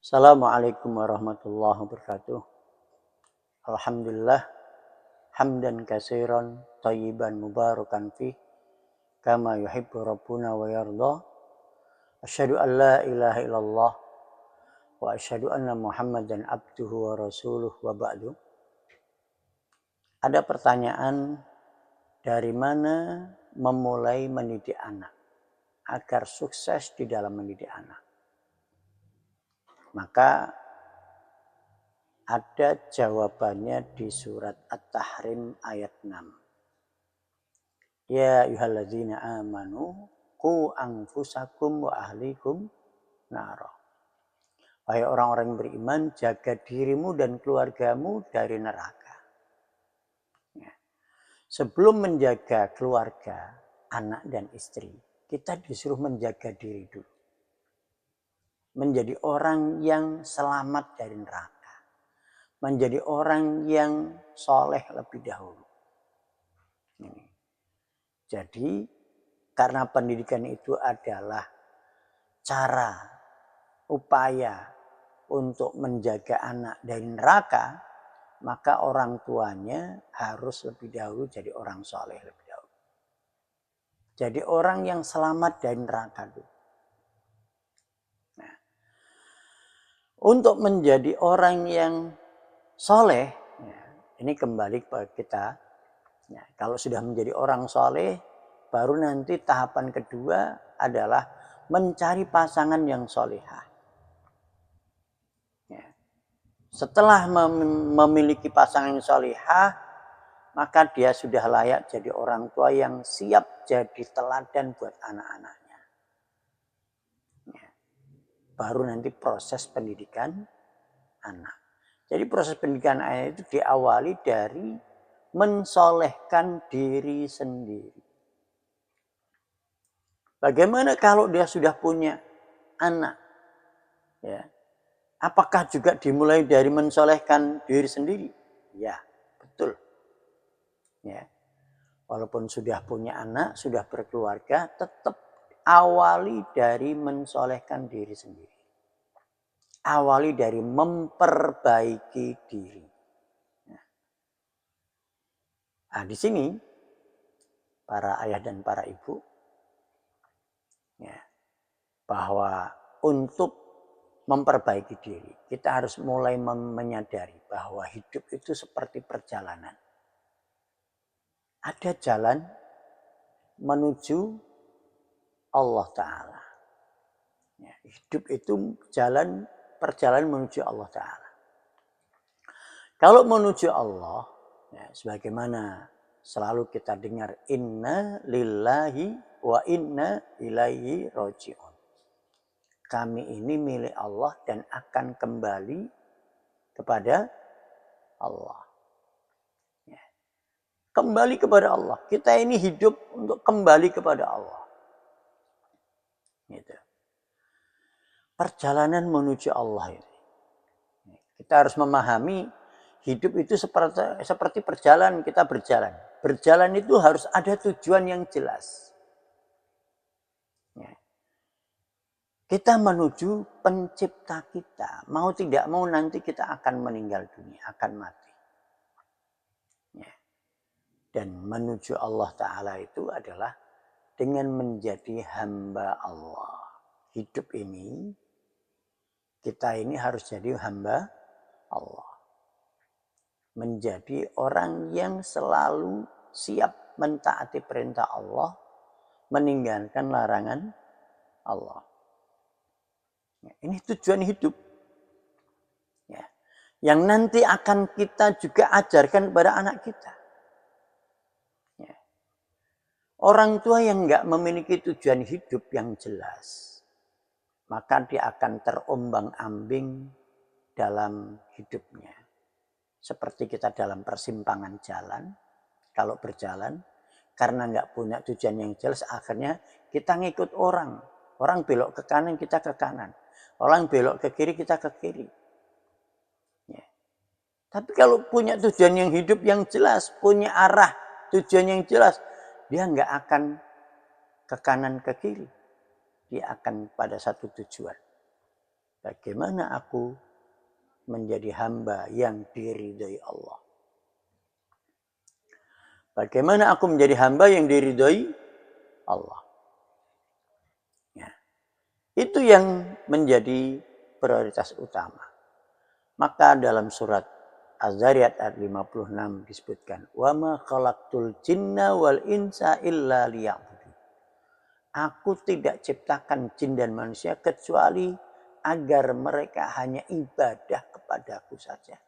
Assalamualaikum warahmatullahi wabarakatuh. Alhamdulillah hamdan katsiran thayyiban mubarakan fih kama yuhibbu rabbuna wa yarda. Asyhadu an la ilaha illallah wa asyhadu anna Muhammadan abduhu wa rasuluh wa ba'du. Ada pertanyaan, dari mana memulai mendidik anak agar sukses di dalam mendidik anak? Maka ada jawabannya di surat At-Tahrim ayat 6. Ya ayyuhalladzina amanu qu anfusakum wa ahlikum nara. Wahai orang-orang yang beriman, jaga dirimu dan keluargamu dari neraka. Ya. Sebelum menjaga keluarga, anak dan istri, kita disuruh menjaga diri dulu. Menjadi orang yang selamat dari neraka. Menjadi orang yang soleh lebih dahulu. Ini. Jadi karena pendidikan itu adalah cara, upaya untuk menjaga anak dari neraka, maka orang tuanya harus lebih dahulu jadi orang soleh lebih dahulu. Jadi orang yang selamat dari neraka dulu. Nah, untuk menjadi orang yang soleh, ya, ini kembali kepada kita. Ya, kalau sudah menjadi orang soleh, baru nanti tahapan kedua adalah mencari pasangan yang solehah. Ya. Setelah memiliki pasangan yang solehah, maka dia sudah layak jadi orang tua yang siap jadi teladan buat anak-anaknya. Ya. Baru nanti proses pendidikan anak. Jadi proses pendidikan anak itu diawali dari mensolehkan diri sendiri. Bagaimana kalau dia sudah punya anak? Ya. Apakah juga dimulai dari mensolehkan diri sendiri? Ya, betul. Ya. Walaupun sudah punya anak, sudah berkeluarga, tetap awali dari mensolehkan diri sendiri. Awali dari memperbaiki diri. Nah, di sini para ayah dan para ibu, ya, bahwa untuk memperbaiki diri, kita harus mulai menyadari bahwa hidup itu seperti perjalanan. Ada jalan menuju Allah Ta'ala. Ya, hidup itu perjalanan menuju Allah Ta'ala. Kalau menuju Allah, ya, sebagaimana selalu kita dengar, inna lillahi wa inna ilaihi roji'un. Kami ini milik Allah dan akan kembali kepada Allah. Ya. Kembali kepada Allah. Kita ini hidup untuk kembali kepada Allah. Gitu. Perjalanan menuju Allah ini. Kita harus memahami hidup itu seperti perjalanan, kita berjalan. Berjalan itu harus ada tujuan yang jelas. Ya. Kita menuju pencipta kita. Mau tidak mau nanti kita akan meninggal dunia, akan mati. Ya. Dan menuju Allah Ta'ala itu adalah dengan menjadi hamba Allah. Hidup ini, kita ini harus jadi hamba Allah. Menjadi orang yang selalu siap mentaati perintah Allah, meninggalkan larangan Allah. Ya, ini tujuan hidup. Ya. Yang nanti akan kita juga ajarkan kepada anak kita. Ya. Orang tua yang enggak memiliki tujuan hidup yang jelas, maka dia akan terombang-ambing dalam hidupnya. Seperti kita dalam persimpangan jalan, kalau berjalan, karena nggak punya tujuan yang jelas, akhirnya kita ngikut orang. Orang belok ke kanan, kita ke kanan. Orang belok ke kiri, kita ke kiri. Ya. Tapi kalau punya tujuan yang hidup yang jelas, punya arah, tujuan yang jelas, dia nggak akan ke kanan, ke kiri. Dia akan pada satu tujuan. Bagaimana aku menjadi hamba yang diridhoi Allah? Bagaimana aku menjadi hamba yang diridhoi Allah? Ya. Itu yang menjadi prioritas utama. Maka dalam surat Az-Zariyat ayat 56 disebutkan, "Wa ma khalaqtul jinna wal insa illa liya'budun." Aku tidak ciptakan jin dan manusia kecuali agar mereka hanya ibadah kepadaku saja.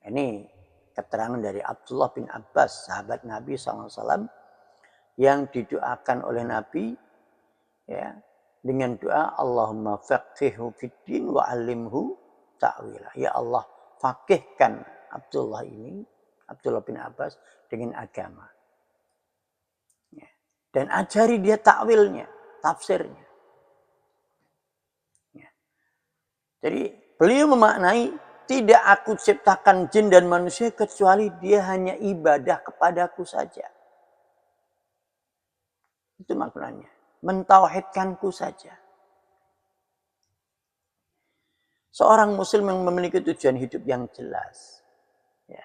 Ini keterangan dari Abdullah bin Abbas, sahabat Nabi SAW, yang didoakan oleh Nabi, ya, dengan doa Allahumma faqihhu fiddin wa alimhu ta'wila. Ya Allah, fakihkan Abdullah bin Abbas dengan agama. Ya. Dan ajari dia takwilnya, tafsirnya. Ya. Jadi beliau memaknai, tidak aku ciptakan jin dan manusia kecuali dia hanya ibadah kepadaku saja. Itu maknanya. Mentauhidkanku saja. Seorang muslim yang memiliki tujuan hidup yang jelas, ya,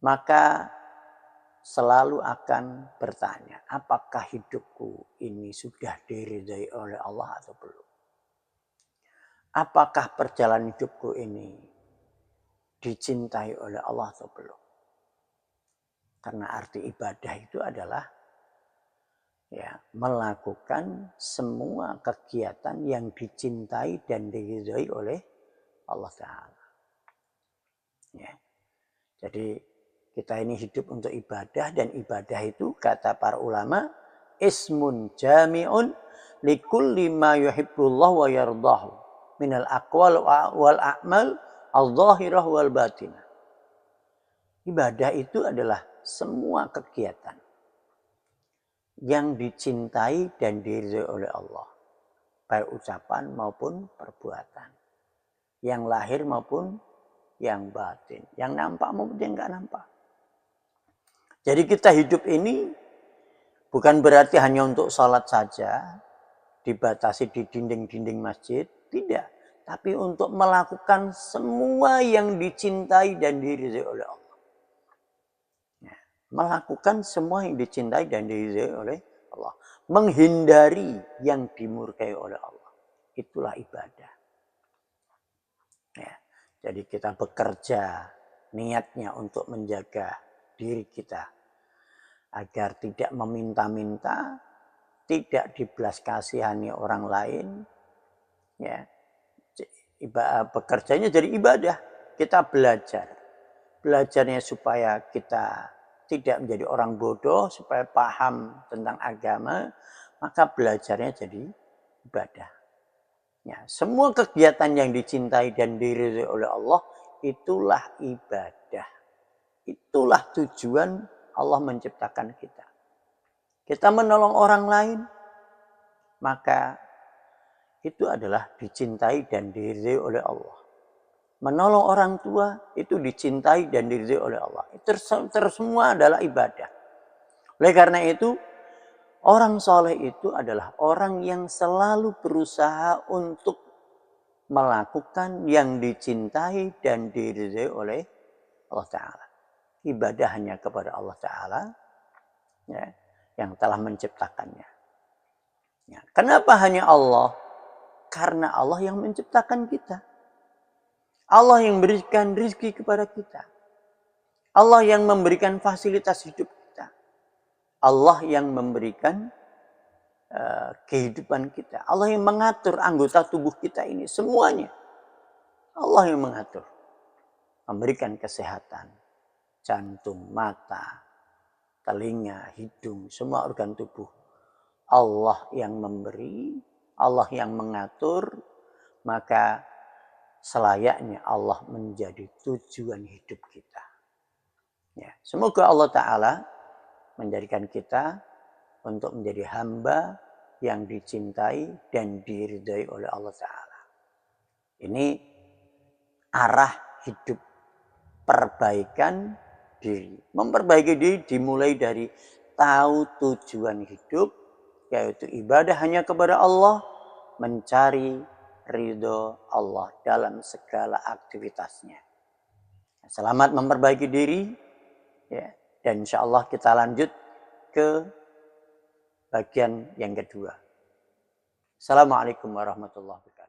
maka selalu akan bertanya, apakah hidupku ini sudah diridhai oleh Allah atau belum? Apakah perjalanan hidupku ini dicintai oleh Allah atau belum? Karena arti ibadah itu adalah, ya, melakukan semua kegiatan yang dicintai dan diridhai oleh Allah Ta'ala. Ya. Jadi kita ini hidup untuk ibadah, dan ibadah itu kata para ulama ismun jami'un likulli ma yuhibbullah wa yardahu minal aqwal wal a'mal al-zahirah wal batinah. Ibadah itu adalah semua kegiatan yang dicintai dan diridhai oleh Allah, baik ucapan maupun perbuatan, yang lahir maupun yang batin, yang nampak maupun yang nggak nampak. Jadi kita hidup ini bukan berarti hanya untuk sholat saja, dibatasi di dinding-dinding masjid, tidak. Tapi untuk melakukan semua yang dicintai dan diridhai oleh Allah. Melakukan semua yang dicintai dan diridhai oleh Allah. Menghindari yang dimurkai oleh Allah. Itulah ibadah. Ya. Jadi kita bekerja niatnya untuk menjaga diri kita agar tidak meminta-minta, tidak dibelas kasihani orang lain. Ya. Bekerjanya jadi ibadah. Kita belajar. Belajarnya supaya kita tidak menjadi orang bodoh, supaya paham tentang agama, maka belajarnya jadi ibadah. Ya, semua kegiatan yang dicintai dan diridhai oleh Allah, itulah ibadah. Itulah tujuan Allah menciptakan kita. Kita menolong orang lain, maka itu adalah dicintai dan diridhai oleh Allah. Menolong orang tua itu dicintai dan diridhai oleh Allah. Itu semua adalah ibadah. Oleh karena itu, orang soleh itu adalah orang yang selalu berusaha untuk melakukan yang dicintai dan diridhai oleh Allah Ta'ala. Ibadah hanya kepada Allah Ta'ala, ya, yang telah menciptakannya. Ya, kenapa hanya Allah? Karena Allah yang menciptakan kita. Allah yang memberikan rezeki kepada kita. Allah yang memberikan fasilitas hidup kita. Allah yang memberikan kehidupan kita. Allah yang mengatur anggota tubuh kita ini semuanya. Allah yang mengatur. Memberikan kesehatan. Jantung, mata, telinga, hidung, semua organ tubuh. Allah yang memberi, Allah yang mengatur, maka selayaknya Allah menjadi tujuan hidup kita. Ya, semoga Allah Ta'ala menjadikan kita untuk menjadi hamba yang dicintai dan diridhai oleh Allah Ta'ala. Ini arah hidup perbaikan diri. Memperbaiki diri dimulai dari tahu tujuan hidup, yaitu ibadah hanya kepada Allah, mencari ridho Allah dalam segala aktivitasnya. Selamat memperbaiki diri, ya, dan insya Allah kita lanjut ke bagian yang kedua. Assalamualaikum warahmatullahi wabarakatuh.